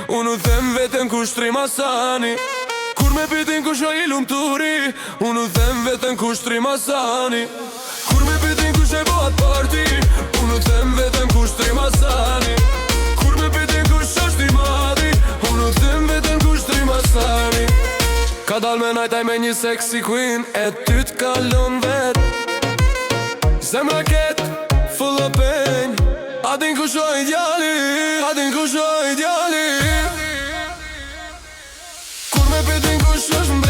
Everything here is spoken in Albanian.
unë u them vetën ku shtrim asani. Kur me pitin ku shoj i lumturi, unë u them vetën ku shtrim asani. Kur me pitin ku shoj bohat parti, unë u them vetën ku shtrim asani. Kur me pitin ku shoj i madhi, unë u them vetën ku shtrim asani. Ka dal me najtaj me një sexy queen, e ty t'kallon vet. Zemra ket, full of pain. A din ku shoj djali, a din ku shoj djali. Kur me pitin ku shoj